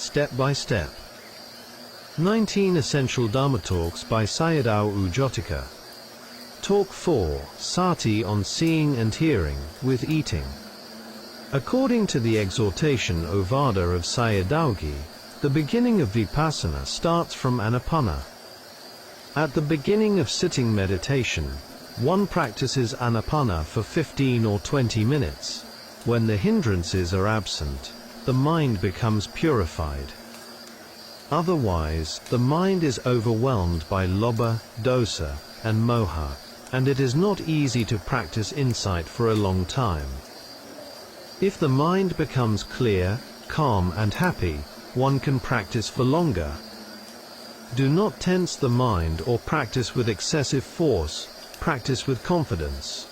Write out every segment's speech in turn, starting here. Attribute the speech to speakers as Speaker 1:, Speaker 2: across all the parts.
Speaker 1: step by step. 19 Essential Dharma Talks by Sayadaw Jotika. Talk 4, Sati on Seeing and Hearing, with Eating. According to the exhortation Ovada of Sayadaw, the beginning of Vipassana starts from Anapana. At the beginning of sitting meditation, one practices Anapana for 15 or 20 minutes. When the hindrances are absent, the mind becomes purified. Otherwise, the mind is overwhelmed by lobha, dosa, and moha, and it is not easy to practice insight for a long time. If the mind becomes clear, calm and happy, one can practice for longer. Do not tense the mind or practice with excessive force, practice with confidence.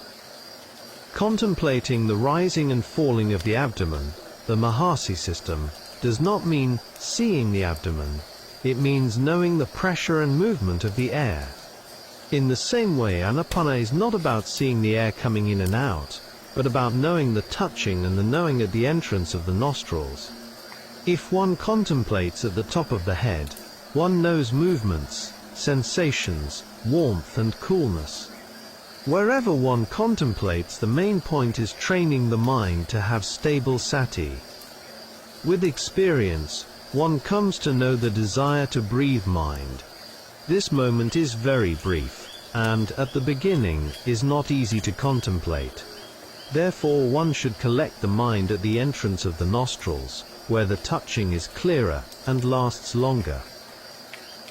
Speaker 1: Contemplating the rising and falling of the abdomen, the Mahasi system, does not mean seeing the abdomen, it means knowing the pressure and movement of the air. In the same way, Anapana is not about seeing the air coming in and out, but about knowing the touching and the knowing at the entrance of the nostrils. If one contemplates at the top of the head, one knows movements, sensations, warmth and coolness. Wherever one contemplates, the main point is training the mind to have stable sati. With experience, one comes to know the desire to breathe mind. This moment is very brief, and, at the beginning, is not easy to contemplate. Therefore one should collect the mind at the entrance of the nostrils, where the touching is clearer, and lasts longer.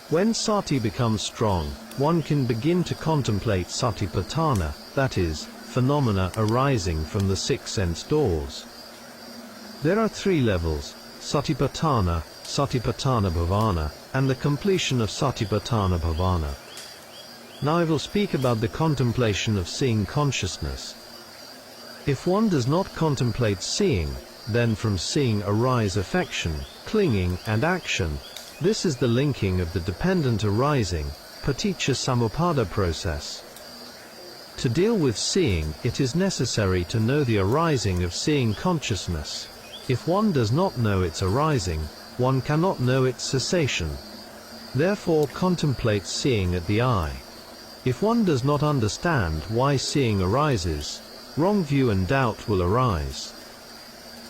Speaker 1: When sati becomes strong, one can begin to contemplate satipatthana, that is, phenomena arising from the 6 sense doors. There are 3 levels, satipatthana, satipatthana bhavana, and the completion of satipatthana bhavana. Now I will speak about the contemplation of seeing consciousness. If one does not contemplate seeing, then from seeing arise affection, clinging, and action. This is the linking of the dependent arising, paticca samuppada process. To deal with seeing, it is necessary to know the arising of seeing consciousness. If one does not know its arising, one cannot know its cessation. Therefore contemplate seeing at the eye. If one does not understand why seeing arises, wrong view and doubt will arise.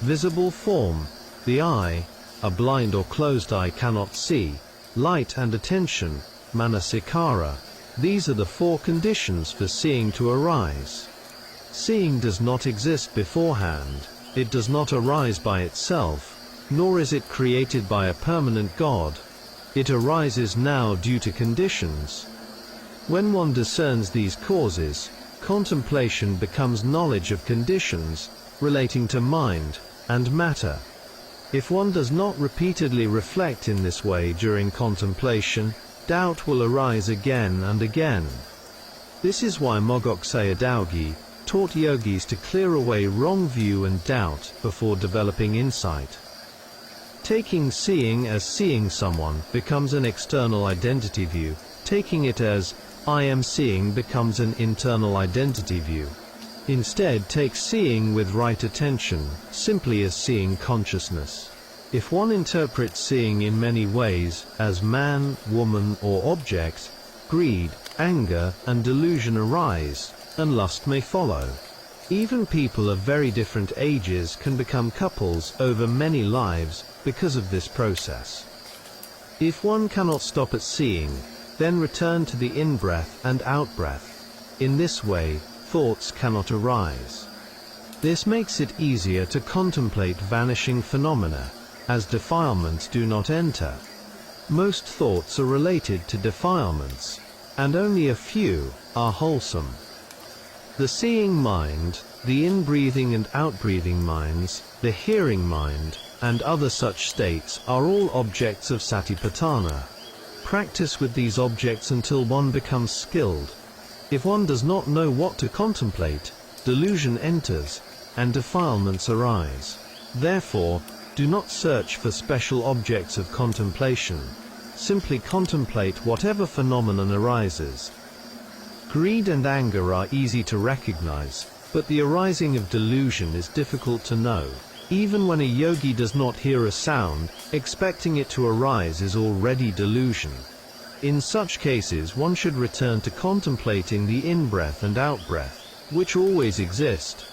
Speaker 1: Visible form, the eye, a blind or closed eye cannot see, light and attention, manasikara, these are the 4 conditions for seeing to arise. Seeing does not exist beforehand, it does not arise by itself, nor is it created by a permanent God. It arises now due to conditions. When one discerns these causes, contemplation becomes knowledge of conditions, relating to mind and matter. If one does not repeatedly reflect in this way during contemplation, doubt will arise again and again. This is why Mogok Sayadaw taught yogis to clear away wrong view and doubt before developing insight. Taking seeing as seeing someone becomes an external identity view. Taking it as I am seeing becomes an internal identity view. Instead, take seeing with right attention, simply as seeing consciousness. If one interprets seeing in many ways, as man, woman, or object, greed, anger, and delusion arise, and lust may follow. Even people of very different ages can become couples over many lives because of this process. If one cannot stop at seeing, then return to the in-breath and out-breath. In this way, thoughts cannot arise. This makes it easier to contemplate vanishing phenomena, as defilements do not enter. Most thoughts are related to defilements, and only a few are wholesome. The seeing mind, the in-breathing and out-breathing minds, the hearing mind, and other such states are all objects of satipatthana. Practice with these objects until one becomes skilled. If one does not know what to contemplate, delusion enters, and defilements arise. Therefore, do not search for special objects of contemplation. Simply contemplate whatever phenomenon arises. Greed and anger are easy to recognize, but the arising of delusion is difficult to know. Even when a yogi does not hear a sound, expecting it to arise is already delusion. In such cases one should return to contemplating the in-breath and out-breath, which always exist.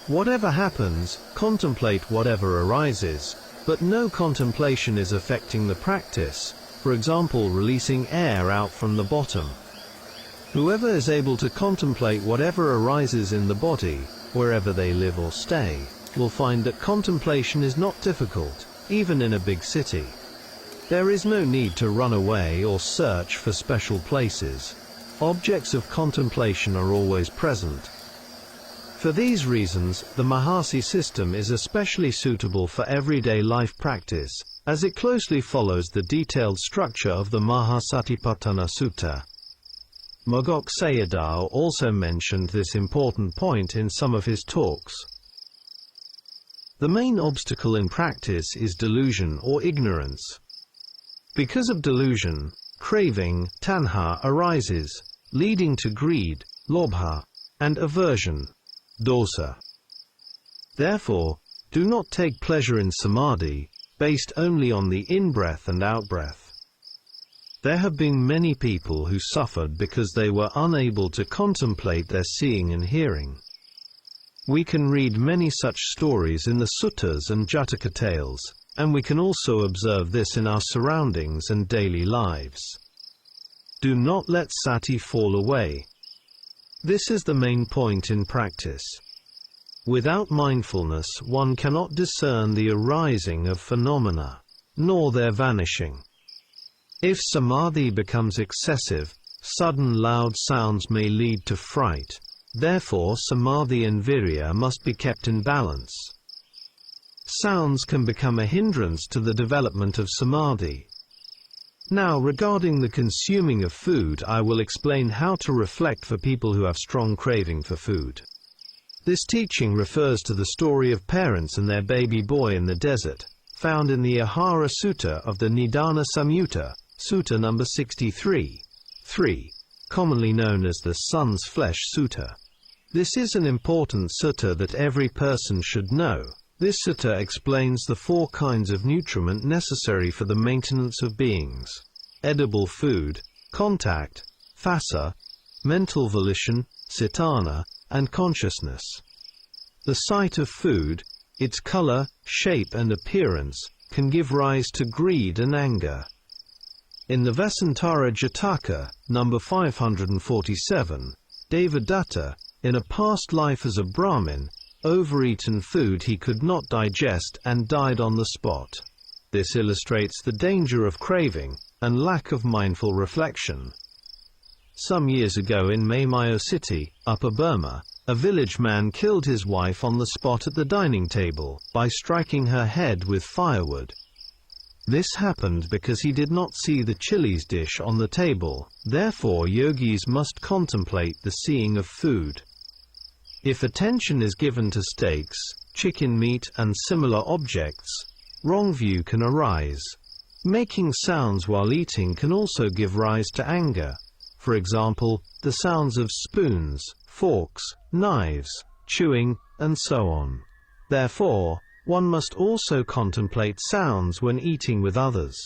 Speaker 1: Whatever happens, contemplate whatever arises, but no contemplation is affecting the practice, for example releasing air out from the bottom. Whoever is able to contemplate whatever arises in the body, wherever they live or stay, will find that contemplation is not difficult, even in a big city. There is no need to run away or search for special places. Objects of contemplation are always present. For these reasons, the Mahasi system is especially suitable for everyday life practice, as it closely follows the detailed structure of the Mahasatipatthana Sutta. Mogok Sayadaw also mentioned this important point in some of his talks. The main obstacle in practice is delusion or ignorance. Because of delusion, craving, tanha, arises, leading to greed, lobha, and aversion, dosa. Therefore, do not take pleasure in samadhi, based only on the in-breath and out-breath. There have been many people who suffered because they were unable to contemplate their seeing and hearing. We can read many such stories in the suttas and Jotika tales, and we can also observe this in our surroundings and daily lives. Do not let sati fall away. This is the main point in practice. Without mindfulness one cannot discern the arising of phenomena, nor their vanishing. If samadhi becomes excessive, sudden loud sounds may lead to fright. Therefore samadhi and virya must be kept in balance. Sounds can become a hindrance to the development of samadhi. Now regarding the consuming of food, I will explain how to reflect for people who have strong craving for food. This teaching refers to the story of parents and their baby boy in the desert, found in the Ahara Sutta of the Nidana Samyutta, Sutta number 63, 3, commonly known as the Sun's Flesh Sutta. This is an important sutta that every person should know. This sutta explains the 4 kinds of nutriment necessary for the maintenance of beings: edible food, contact, phassa, mental volition, cetana, and consciousness. The sight of food, its color, shape and appearance, can give rise to greed and anger. In the Vesantara Jataka, number 547, Devadatta, in a past life as a Brahmin, overeaten food he could not digest and died on the spot. This illustrates the danger of craving and lack of mindful reflection. Some years ago in Miao City, Upper Burma, a village man killed his wife on the spot at the dining table by striking her head with firewood. This happened because he did not see the chilies dish on the table. Therefore yogis must contemplate the seeing of food. If attention is given to steaks, chicken meat and similar objects, wrong view can arise. Making sounds while eating can also give rise to anger. For example, the sounds of spoons, forks, knives, chewing, and so on. Therefore, one must also contemplate sounds when eating with others.